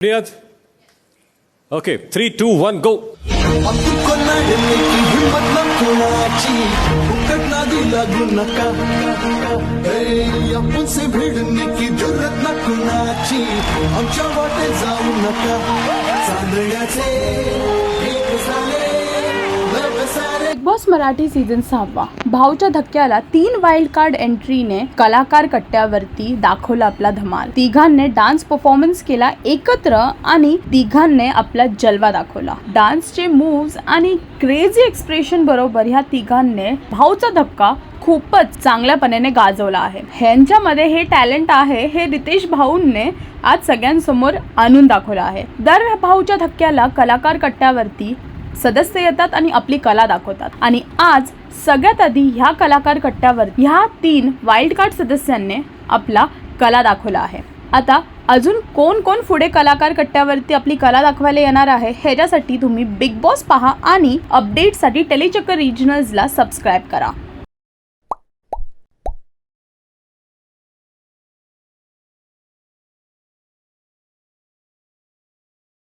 Clear? Okay, 3, 2, 1, गो. तुमको लढने की हिम्मत न कोणाची फुकट नादी लागू नका आपण से भिडणे की जरूरत न कोणाची आमच्या वाटे जाऊ नका चांदण्याचे एक झाले लट सारे. बिग बॉस मराठी सीझन 6 भाऊच्या धक्क्याला 3 वाईल्ड कार्ड एंट्रीने कलाकार कट्ट्यावरती दाखवला आपला धमाल. तिघांनी डान्स परफॉर्मन्स केला एकत्र आणि तिघांनी आपला जलवा दाखवला. डान्सचे मूव्स आणि क्रेझी एक्सप्रेशन बरोबर ह्या तिघांनी भाऊचा धक्का खूपच चांगल्यापणे गाजवला आहे. ह्यांच्यामध्ये हे टॅलेंट आहे हे रितेश भाऊंने आज सगळ्यांसमोर आणून दाखवलं आहे. दर भाऊच्या धक्क्याला कलाकार कट्ट्यावरती सदस्य येतात आणि आपली कला दाखवतात आणि आज सगळ्यात आधी ह्या कलाकार कट्ट्यावर ह्या 3 वाईल्ड कार्ड सदस्यांनी आपला कला दाखवला आहे. आता अजून कोण कोण पुढे कलाकार कट्ट्यावरती आपली कला दाखवायला येणार आहे ह्याच्यासाठी तुम्ही बिग बॉस पहा आणि अपडेटसाठी टेलीचक्कर रिजनल्सला सबस्क्राईब करा.